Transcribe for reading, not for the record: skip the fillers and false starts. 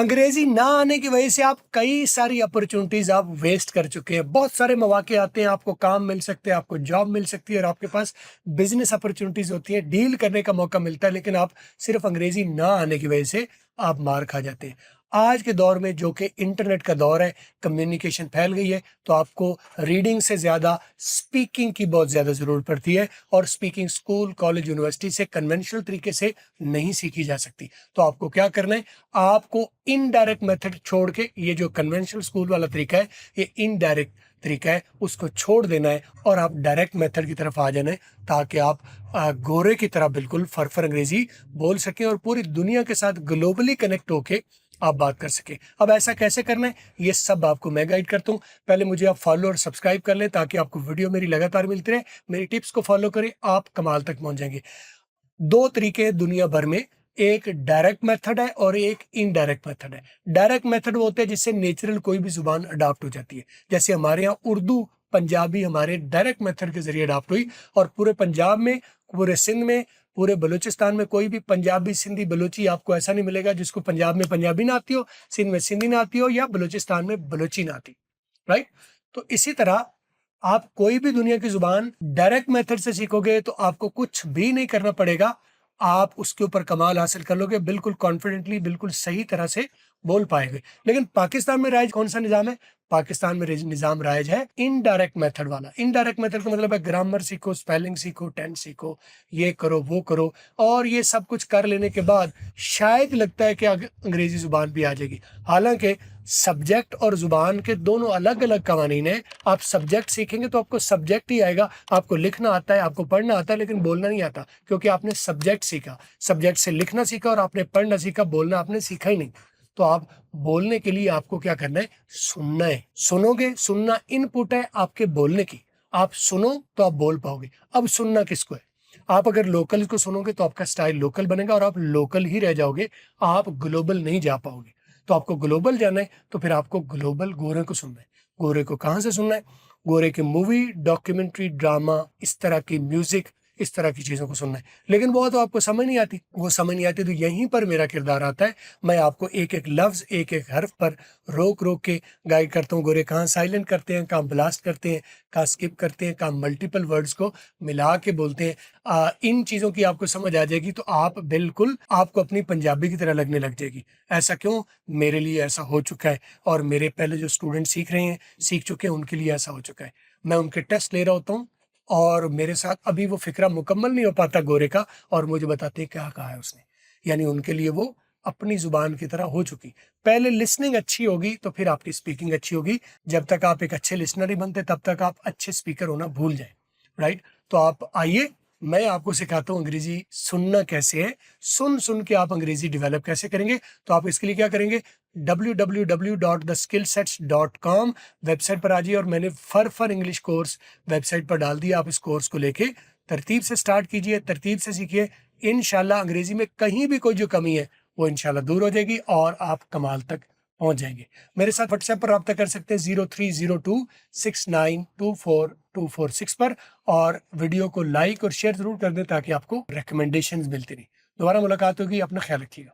انگریزی نہ آنے کی وجہ سے آپ کئی ساری اپرچونٹیز آپ ویسٹ کر چکے ہیں. بہت سارے مواقع آتے ہیں, آپ کو کام مل سکتے ہیں, آپ کو جاب مل سکتی ہے, اور آپ کے پاس بزنس اپرچونٹیز ہوتی ہیں, ڈیل کرنے کا موقع ملتا ہے, لیکن آپ صرف انگریزی نہ آنے کی وجہ سے آپ مار کھا جاتے ہیں. آج کے دور میں جو کہ انٹرنیٹ کا دور ہے, کمیونیکیشن پھیل گئی ہے, تو آپ کو ریڈنگ سے زیادہ سپیکنگ کی بہت زیادہ ضرورت پڑتی ہے, اور سپیکنگ اسکول, کالج, یونیورسٹی سے کنونشنل طریقے سے نہیں سیکھی جا سکتی. تو آپ کو کیا کرنا ہے, آپ کو انڈائریکٹ میتھڈ چھوڑ کے, یہ جو کنونشنل اسکول والا طریقہ ہے, یہ انڈائریکٹ طریقہ ہے, اس کو چھوڑ دینا ہے اور آپ ڈائریکٹ میتھڈ کی طرف آ جانا ہے, تاکہ آپ گورے کی طرح بالکل فرفر انگریزی بول سکیں اور پوری دنیا کے ساتھ گلوبلی کنیکٹ ہو کے آپ بات کر سکیں. اب ایسا کیسے کرنا ہے, یہ سب آپ کو میں گائیڈ کرتا ہوں. پہلے مجھے آپ فالو اور سبسکرائب کر لیں تاکہ آپ کو ویڈیو میری لگاتار ملتی رہے. میری ٹپس کو فالو کریں, آپ کمال تک پہنچ جائیں گے. دو طریقے دنیا بھر میں, ایک ڈائریکٹ میتھڈ ہے اور ایک انڈائریکٹ میتھڈ ہے. ڈائریکٹ میتھڈ وہ ہوتا ہے جس سے نیچرل کوئی بھی زبان اڈاپٹ ہو جاتی ہے. جیسے ہمارے یہاں اردو, پنجابی ہمارے ڈائریکٹ میتھڈ کے ذریعے اڈاپٹ ہوئی, اور پورے پنجاب میں, پورے سندھ میں, پورے بلوچستان میں کوئی بھی پنجابی, سندھی, بلوچی آپ کو ایسا نہیں ملے گا جس کو پنجاب میں پنجابی نہ آتی ہو, سندھ میں سندھی نہ آتی ہو, یا بلوچستان میں بلوچی نہ آتی. رائٹ. تو اسی طرح آپ کوئی بھی دنیا کی زبان ڈائریکٹ میتھڈ سے سیکھو گے تو آپ کو کچھ بھی نہیں کرنا پڑے گا, آپ اس کے اوپر کمال حاصل کر لو گے, بالکل کانفیڈنٹلی, بالکل صحیح طرح سے بول پائے گے. لیکن پاکستان میں رائج کون سا نظام ہے؟ پاکستان میں نظام رائج ہے انڈائریکٹ میتھڈ والا. انڈائریکٹ میتھڈ کا مطلب ہے گرامر سیکھو, اسپیلنگ سیکھو, ٹینس سیکھو, یہ کرو وہ کرو, اور یہ سب کچھ کر لینے کے بعد شاید لگتا ہے کہ انگریزی زبان بھی آ جائے گی. حالانکہ سبجیکٹ اور زبان کے دونوں الگ الگ قوانین ہیں. آپ سبجیکٹ سیکھیں گے تو آپ کو سبجیکٹ ہی آئے گا, آپ کو لکھنا آتا ہے, آپ کو پڑھنا آتا ہے, لیکن بولنا نہیں آتا, کیونکہ آپ نے سبجیکٹ سیکھا, سبجیکٹ سے لکھنا سیکھا, اور آپ نے پڑھنا سیکھا, بولنا آپ نے سیکھا ہی نہیں. تو آپ بولنے کے لیے آپ کو کیا کرنا ہے, سننا ہے. سنو گے, سننا ان پٹ ہے آپ کے بولنے کی, آپ سنو تو آپ بول پاؤ گے. اب سننا کس کو ہے؟ آپ اگر لوکل کو سنو گے تو آپ کا سٹائل لوکل بنے گا, اور آپ لوکل ہی رہ جاؤ گے, آپ گلوبل نہیں جا پاؤ گے. تو آپ کو گلوبل جانا ہے تو پھر آپ کو گلوبل گورے کو سننا ہے. گورے کو کہاں سے سننا ہے؟ گورے کی مووی, ڈاکیومنٹری, ڈرامہ, اس طرح کی میوزک, اس طرح کی چیزوں کو سننا ہے. لیکن وہ تو آپ کو سمجھ نہیں آتی, وہ سمجھ نہیں آتی, تو یہیں پر میرا کردار آتا ہے. میں آپ کو ایک ایک لفظ, ایک ایک حرف پر روک روک کے گائیڈ کرتا ہوں. گورے کہاں سائلنٹ کرتے ہیں, کہاں بلاسٹ کرتے ہیں, کہاں اسکپ کرتے ہیں, کہاں ملٹیپل ورڈز کو ملا کے بولتے ہیں. ان چیزوں کی آپ کو سمجھ آ جائے گی تو آپ بالکل, آپ کو اپنی پنجابی کی طرح لگنے لگ جائے گی. ایسا کیوں؟ میرے لیے ایسا ہو چکا ہے, اور میرے پہلے جو اسٹوڈنٹ سیکھ رہے ہیں, سیکھ چکے ہیں, ان کے لیے ایسا ہو چکا ہے. میں ان کے ٹیسٹ لے رہا ہوتا ہوں, اور میرے ساتھ ابھی وہ فکرہ مکمل نہیں ہو پاتا گورے کا, اور مجھے بتاتے ہیں کیا کہا ہے اس نے. یعنی ان کے لیے وہ اپنی زبان کی طرح ہو چکی. پہلے لسننگ اچھی ہوگی تو پھر آپ کی اسپیکنگ اچھی ہوگی. جب تک آپ ایک اچھے لسنر نہیں بنتے تب تک آپ اچھے اسپیکر ہونا بھول جائیں. رائٹ. تو آپ آئیے, میں آپ کو سکھاتا ہوں انگریزی سننا کیسے ہے, سن سن کے آپ انگریزی ڈیولپ کیسے کریں گے. تو آپ اس کے لیے کیا کریں گے, www.theskillsets.com ویب سائٹ پر آ جائیے, اور میں نے فر انگلش کورس ویب سائٹ پر ڈال دیا. آپ اس کورس کو لے کے ترتیب سے سٹارٹ کیجئے, ترتیب سے سیکھیے. انشاءاللہ انگریزی میں کہیں بھی کوئی جو کمی ہے وہ انشاءاللہ دور ہو جائے گی, اور آپ کمال تک پہنچ جائیں گے. میرے ساتھ واٹس ایپ پر رابطہ کر سکتے ہیں 0302692426 پر, اور ویڈیو کو لائک اور شیئر ضرور کر دیں تاکہ آپ کو ریکمنڈیشنز ملتی رہیں. دوبارہ ملاقات ہوگی, اپنا خیال رکھیے گا.